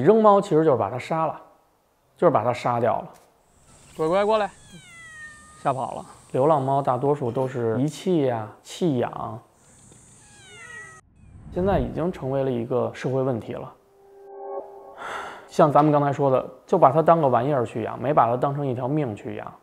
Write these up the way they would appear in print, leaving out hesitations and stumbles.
扔猫其实就是把它杀了，就是把它杀掉了。乖乖过来，吓跑了。流浪猫大多数都是遗弃呀、弃养，现在已经成为了一个社会问题了。像咱们刚才说的，就把它当个玩意儿去养，没把它当成一条命去养。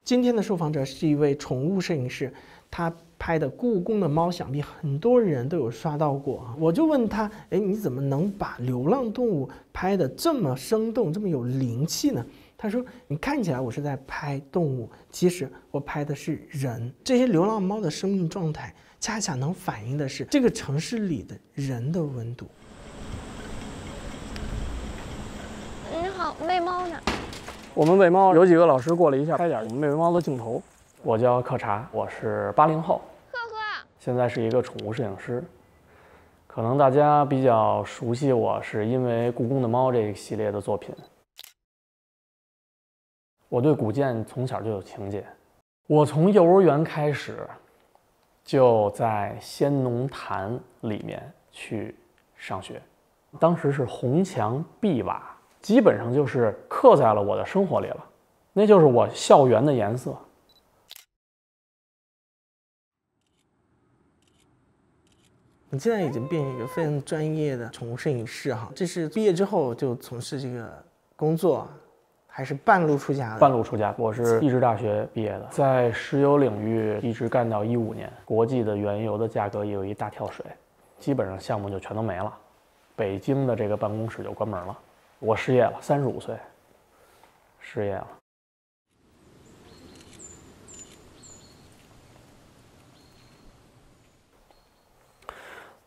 今天的受访者是一位宠物摄影师，他拍的故宫的猫，想必很多人都有刷到过。我就问他，哎，你怎么能把流浪动物拍得这么生动，这么有灵气呢？他说，你看起来我是在拍动物，其实我拍的是人。这些流浪猫的生命状态，恰恰能反映的是这个城市里的人的温度。你好，喂猫呢？我们喂猫有几个老师过了一下，拍点我们喂猫的镜头。我叫克查，我是80后，现在是一个宠物摄影师。可能大家比较熟悉我，是因为《故宫的猫》这一系列的作品。我对古建从小就有情结，我从幼儿园开始就在先农坛里面去上学，当时是红墙碧瓦，基本上就是刻在了我的生活里了，那就是我校园的颜色。你现在已经变成一个非常专业的宠物摄影师哈，这是毕业之后就从事这个工作，还是半路出家的？半路出家，我是地质大学毕业的，在石油领域一直干到15年，国际的原油的价格也有一大跳水，基本上项目就全都没了，北京的这个办公室就关门了，我失业了，35岁，失业了。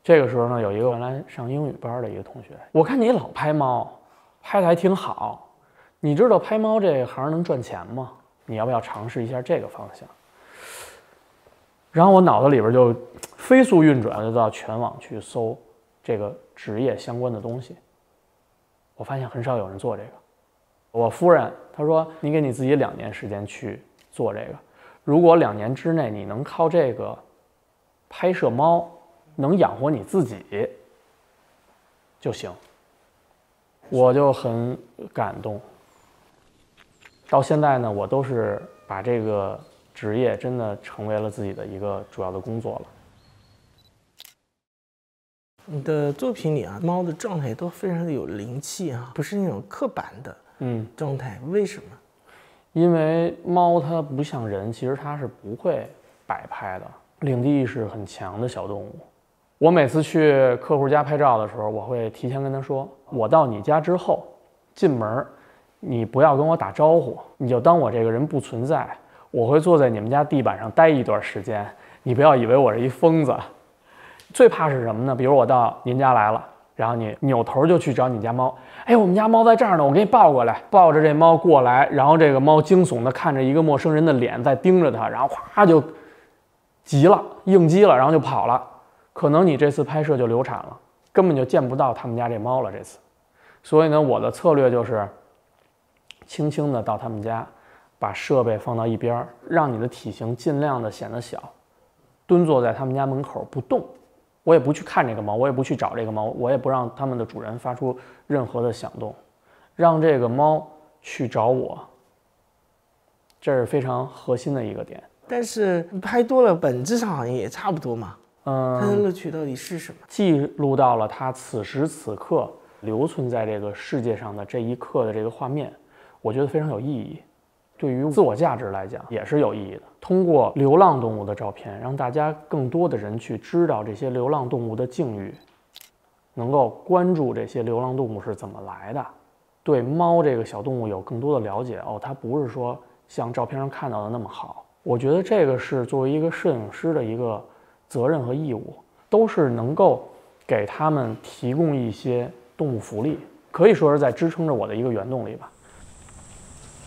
这个时候呢，有一个原来上英语班的一个同学，我看你老拍猫，拍的还挺好，你知道拍猫这行能赚钱吗？你要不要尝试一下这个方向？然后我脑子里边就飞速运转，就到全网去搜这个职业相关的东西。我发现很少有人做这个。我夫人她说：“你给你自己2年时间去做这个，如果2年之内你能靠这个拍摄猫。”能养活你自己就行，我就很感动。到现在呢，我都是把这个职业真的成为了自己的一个主要的工作了。你的作品里啊，猫的状态都非常的有灵气啊，不是那种刻板的状态。为什么？因为猫它不像人，其实它是不会摆拍的，领地意识很强的小动物。我每次去客户家拍照的时候，我会提前跟他说，我到你家之后进门，你不要跟我打招呼，你就当我这个人不存在，我会坐在你们家地板上待一段时间，你不要以为我是一疯子。最怕是什么呢？比如我到您家来了，然后你扭头就去找你家猫，哎，我们家猫在这儿呢，我给你抱过来，抱着这猫过来，然后这个猫惊悚的看着一个陌生人的脸在盯着它，然后咵就急了，应激了，然后就跑了。可能你这次拍摄就流产了，根本就见不到他们家这猫了这次。所以呢，我的策略就是轻轻的到他们家，把设备放到一边，让你的体型尽量的显得小，蹲坐在他们家门口不动。我也不去看这个猫，我也不去找这个猫，我也不让他们的主人发出任何的响动，让这个猫去找我，这是非常核心的一个点。但是拍多了，本质上好像也差不多嘛。它的乐趣到底是什么？记录到了它此时此刻留存在这个世界上的这一刻的这个画面，我觉得非常有意义。对于自我价值来讲也是有意义的。通过流浪动物的照片，让大家更多的人去知道这些流浪动物的境遇，能够关注这些流浪动物是怎么来的，对猫这个小动物有更多的了解。哦，它不是说像照片上看到的那么好。我觉得这个是作为一个摄影师的一个责任和义务，都是能够给他们提供一些动物福利，可以说是在支撑着我的一个原动力吧。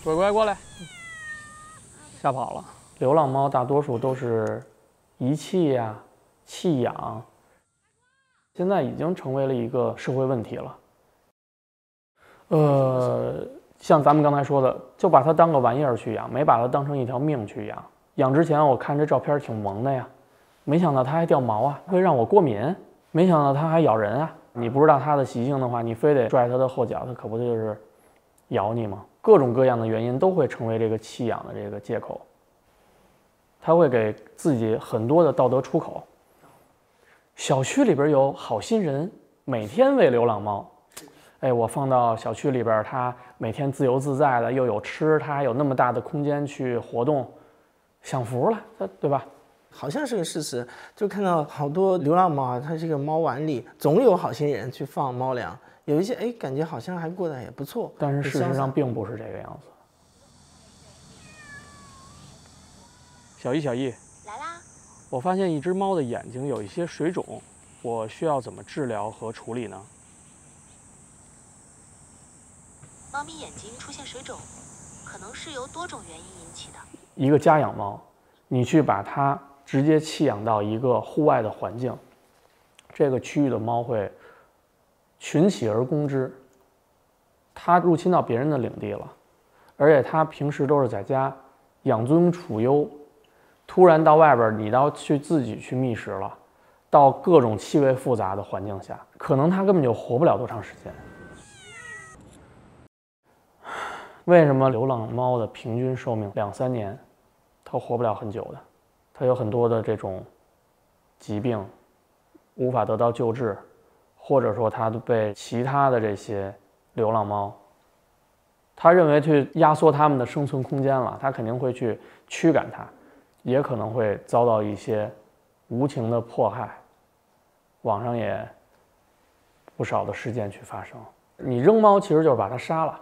乖乖过来，吓跑了。流浪猫大多数都是遗弃呀、弃养，现在已经成为了一个社会问题了。像咱们刚才说的，就把它当个玩意儿去养，没把它当成一条命去养。养之前我看这照片挺萌的呀，没想到它还掉毛啊，会让我过敏。没想到它还咬人啊！你不知道它的习性的话，你非得拽它的后脚，它可不就是咬你吗？各种各样的原因都会成为这个弃养的这个借口。它会给自己很多的道德出口。小区里边有好心人，每天喂流浪猫。哎，我放到小区里边，它每天自由自在的，又有吃，它还有那么大的空间去活动，享福了，对吧？好像是个事实，就看到好多流浪猫啊，它这个猫碗里总有好心人去放猫粮，有一些哎，感觉好像还过得也不错，但是事实上并不是这个样子。小易，来啦！我发现一只猫的眼睛有一些水肿，我需要怎么治疗和处理呢？猫咪眼睛出现水肿，可能是由多种原因引起的。一个家养猫，你去把它直接弃养到一个户外的环境，这个区域的猫会群起而攻之，它入侵到别人的领地了，而且它平时都是在家养尊处优，突然到外边你要去自己去觅食了，到各种气味复杂的环境下，可能它根本就活不了多长时间。为什么流浪猫的平均寿命2、3年，它活不了很久的？它有很多的这种疾病，无法得到救治，或者说它被其他的这些流浪猫，他认为去压缩它们的生存空间了，他肯定会去驱赶它，也可能会遭到一些无情的迫害。网上也不少的事件去发生。你扔猫其实就是把它杀了，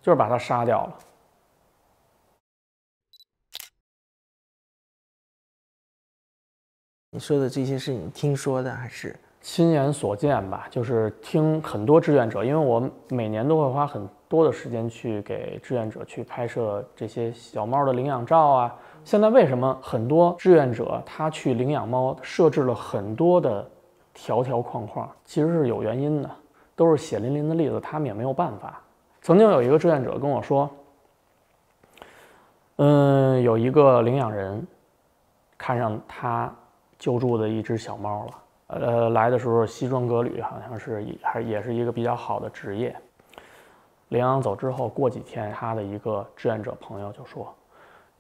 就是把它杀掉了。你说的这些是你听说的还是亲眼所见吧？就是听很多志愿者，因为我每年都会花很多的时间去给志愿者去拍摄这些小猫的领养照啊。现在为什么很多志愿者他去领养猫设置了很多的条条框框？其实是有原因的，都是血淋淋的例子，他们也没有办法。曾经有一个志愿者跟我说，有一个领养人看上他救助的一只小猫了，来的时候西装革履，好像是也是一个比较好的职业。领养走之后，过几天他的一个志愿者朋友就说：“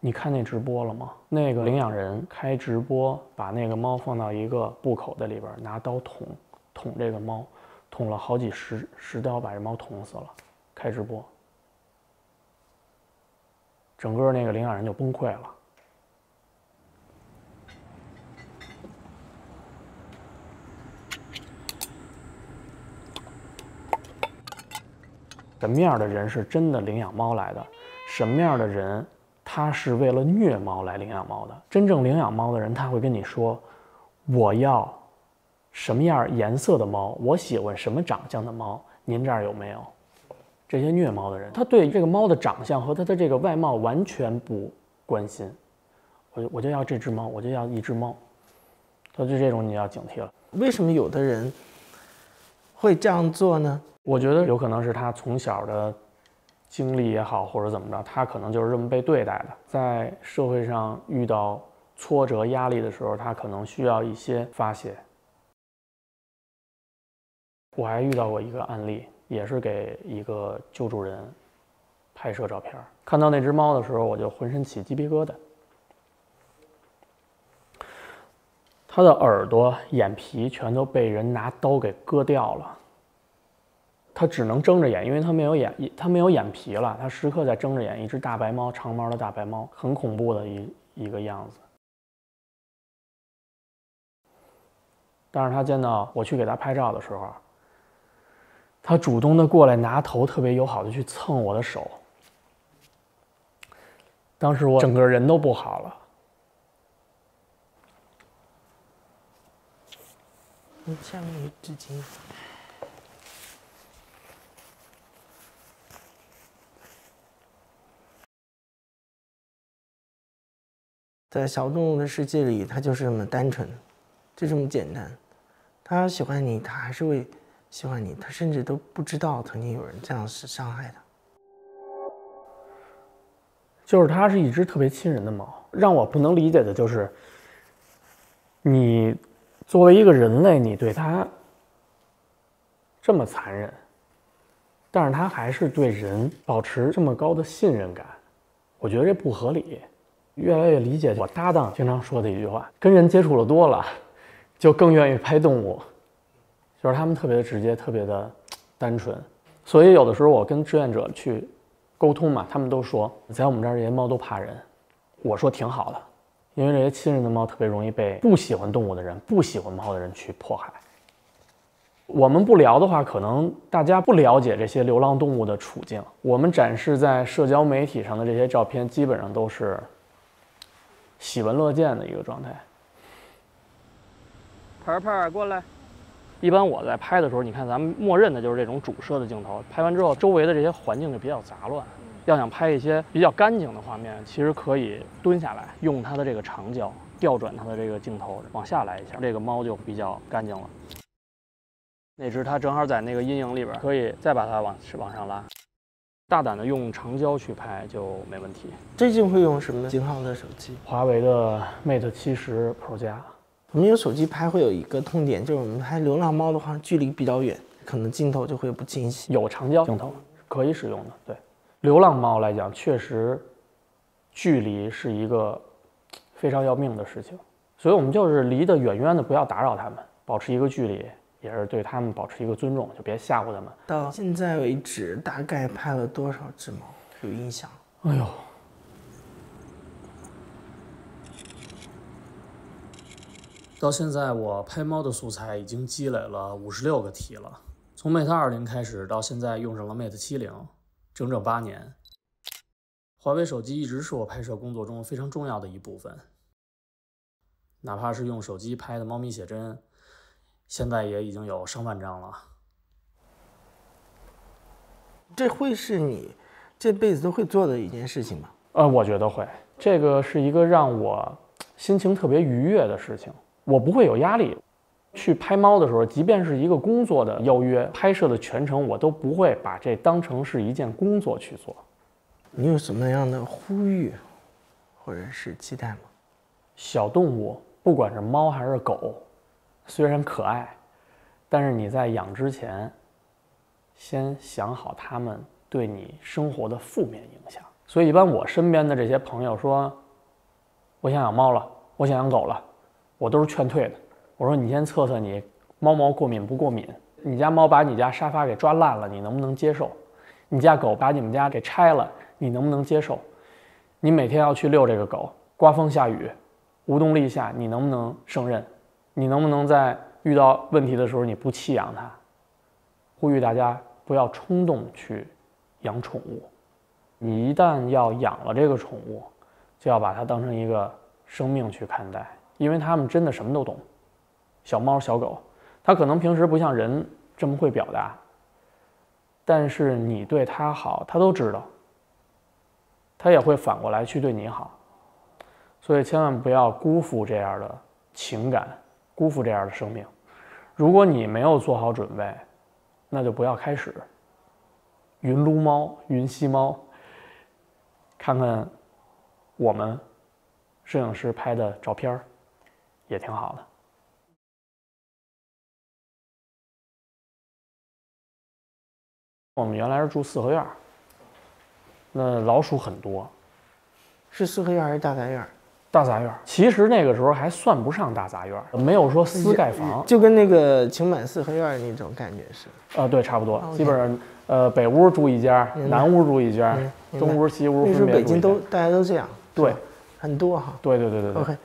你看那直播了吗？那个领养人开直播，把那个猫放到一个布口袋里边，拿刀捅这个猫，捅了好几十刀，把这猫捅死了。开直播，整个那个领养人就崩溃了。”什么样的人是真的领养猫来的？什么样的人他是为了虐猫来领养猫的？真正领养猫的人，他会跟你说：“我要什么样颜色的猫，我喜欢什么长相的猫，您这儿有没有？”这些虐猫的人，他对这个猫的长相和他的这个外貌完全不关心。我就要这只猫，我就要一只猫。他就这种你要警惕了。为什么有的人会这样做呢？我觉得有可能是他从小的经历也好，或者怎么着，他可能就是这么被对待的。在社会上遇到挫折、压力的时候，他可能需要一些发泄。我还遇到过一个案例，也是给一个救助人拍摄照片，看到那只猫的时候，我就浑身起鸡皮疙瘩。它的耳朵、眼皮全都被人拿刀给割掉了。它只能睁着眼，因为它没有眼皮了，它时刻在睁着眼。一只大白猫，长毛的大白猫，很恐怖的一个样子。但是它见到我去给它拍照的时候，它主动的过来，拿头特别友好的去蹭我的手。当时我整个人都不好了。下面有纸巾。在小动物的世界里，它就是这么单纯，就这么简单。它喜欢你，它还是会喜欢你，它甚至都不知道曾经有人这样是伤害它。就是它是一只特别亲人的猫，让我不能理解的就是，你作为一个人类，你对它这么残忍，但是它还是对人保持这么高的信任感，我觉得这不合理。越来越理解我搭档经常说的一句话：跟人接触了多了，就更愿意拍动物。就是他们特别的直接，特别的单纯。所以有的时候我跟志愿者去沟通嘛，他们都说在我们这儿这些猫都怕人。我说挺好的，因为这些亲人的猫特别容易被不喜欢动物的人、不喜欢猫的人去迫害。我们不聊的话，可能大家不了解这些流浪动物的处境。我们展示在社交媒体上的这些照片，基本上都是喜闻乐见的一个状态。盆盆过来。一般我在拍的时候，你看咱们默认的就是这种主摄的镜头，拍完之后周围的这些环境就比较杂乱。要想拍一些比较干净的画面，其实可以蹲下来，用它的这个长焦调转它的这个镜头往下来一下，这个猫就比较干净了。那只它正好在那个阴影里边，可以再把它往上拉。大胆的用长焦去拍就没问题。最近会用什么型号的手机？华为的 Mate 70 Pro 加。我们用手机拍会有一个痛点，就是我们拍流浪猫的话，距离比较远，可能镜头就会不清晰。有长焦镜头可以使用的，对。流浪猫来讲，确实距离是一个非常要命的事情，所以我们就是离得远远的，不要打扰它们，保持一个距离，也是对它们保持一个尊重，就别吓唬它们。到现在为止，大概拍了多少只猫？有印象？哎呦！到现在，我拍猫的素材已经积累了56个题了。从 Mate 20开始，到现在用上了 Mate 70，整整8年。华为手机一直是我拍摄工作中非常重要的一部分。哪怕是用手机拍的猫咪写真，现在也已经有上万张了。这会是你这辈子都会做的一件事情吗？我觉得会。这个是一个让我心情特别愉悦的事情。我不会有压力，去拍猫的时候，即便是一个工作的邀约，拍摄的全程，我都不会把这当成是一件工作去做。你有什么样的呼吁，或者是期待吗？小动物，不管是猫还是狗，虽然可爱，但是你在养之前，先想好它们对你生活的负面影响。所以一般我身边的这些朋友说，我想养猫了，我想养狗了。我都是劝退的。我说你先测测你猫毛过敏不过敏，你家猫把你家沙发给抓烂了，你能不能接受？你家狗把你们家给拆了，你能不能接受？你每天要去遛这个狗，刮风下雨，无动力下，你能不能胜任？你能不能在遇到问题的时候你不弃养它？呼吁大家不要冲动去养宠物。你一旦要养了这个宠物，就要把它当成一个生命去看待。因为他们真的什么都懂，小猫小狗，它可能平时不像人这么会表达，但是你对它好，它都知道，它也会反过来去对你好，所以千万不要辜负这样的情感，辜负这样的生命。如果你没有做好准备，那就不要开始。云撸猫，云吸猫，看看我们摄影师拍的照片也挺好的。我们原来是住四合院，那老鼠很多。是四合院还是大杂院？大杂院，其实那个时候还算不上大杂院，没有说私盖房，就跟那个情满四合院那种感觉是。对，差不多，基本上北屋住一家，南屋住一家，东屋西屋分别住一家。那时候北京大家都这样，对，很多哈。对。OK。